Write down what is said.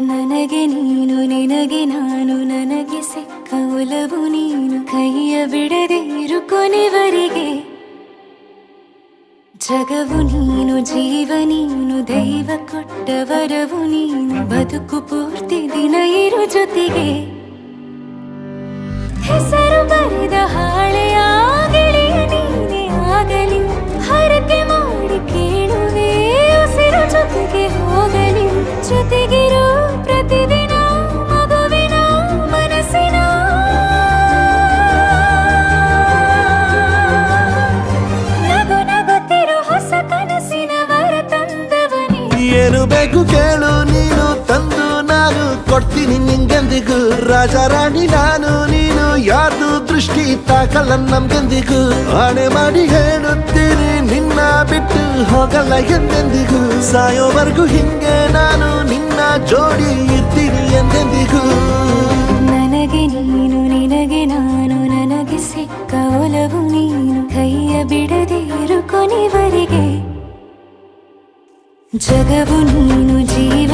ನನಗೆ ನೀನು ನಿನಗೆ ನಾನು ನನಗೆ ಸಿಕ್ಕ ಒಲವು ನೀನು ಕೈಯ ಬಿಡದಿರು ಕೊನೆವರೆಗೆ ಜಗವು ನೀನು ಜೀವ ನೀನು ದೈವ ಕೊಟ್ಟ ವರವು ನೀನು ಬದುಕು ಪೂರ್ತಿ ದಿನ ಇರು ಜೊತೆಗೆ ಹೆಸರು ಬರೆದ ಹಾಳೆಯ ಗೆಳೆಯ ನೀನೇ ಆಗಲಿ ಹರಕೆ ಮಾಡಿ ಕೇಳುವೆ ಉಸಿರು ಜೊತೆಗೆ ಹೋಗಲಿ ಜೊತೆಗಿರು ಪ್ರತಿದಿನ ಮಗುವಿನ ಮನಸ್ಸಿನ ನಗು ನಗುತ್ತಿರು ಹೊಸ ಕನಸಿನ ವರ ತಂದವನೇ ಏನು ಬೇಕು ಕೇಳು ನೀನು ತಂದು ನಾನು ಕೊಡ್ತೀನಿ ನಿಂಗೆಂದಿಗೂ ರಾಜ ರಾಣಿ ನಾನು ನೀನು ಯಾರ್ದು ದೃಷ್ಟಿ ತಾಕಲ್ಲ ನಮ್ಗೆಂದಿಗೂ ಆಣೆ ಮಾಡಿ ಹೇಳುತ್ತೀನಿ ನಿನ್ನ ಬಿಟ್ಟು ಹೋಗಲ್ಲ ಎಂದೆಂದಿಗೂ ಸಾಯೋವರೆಗೂ ಹಿಂಗೆ ನಾನು ನಿನ್ನ ಜೋಡಿ ಇರ್ತೀನಿ ಎಂದೆಂದಿಗೂ ನನಗೆ ನೀನು ನಿನಗೆ ನಾನು ನನಗೆ ಸಿಕ್ಕ ಒಲವು ನೀನು ಕೈಯ ಬಿಡದಿರು ಕೊನೆವರೆಗೆ ಜಗವು ನೀನು ಜೀವ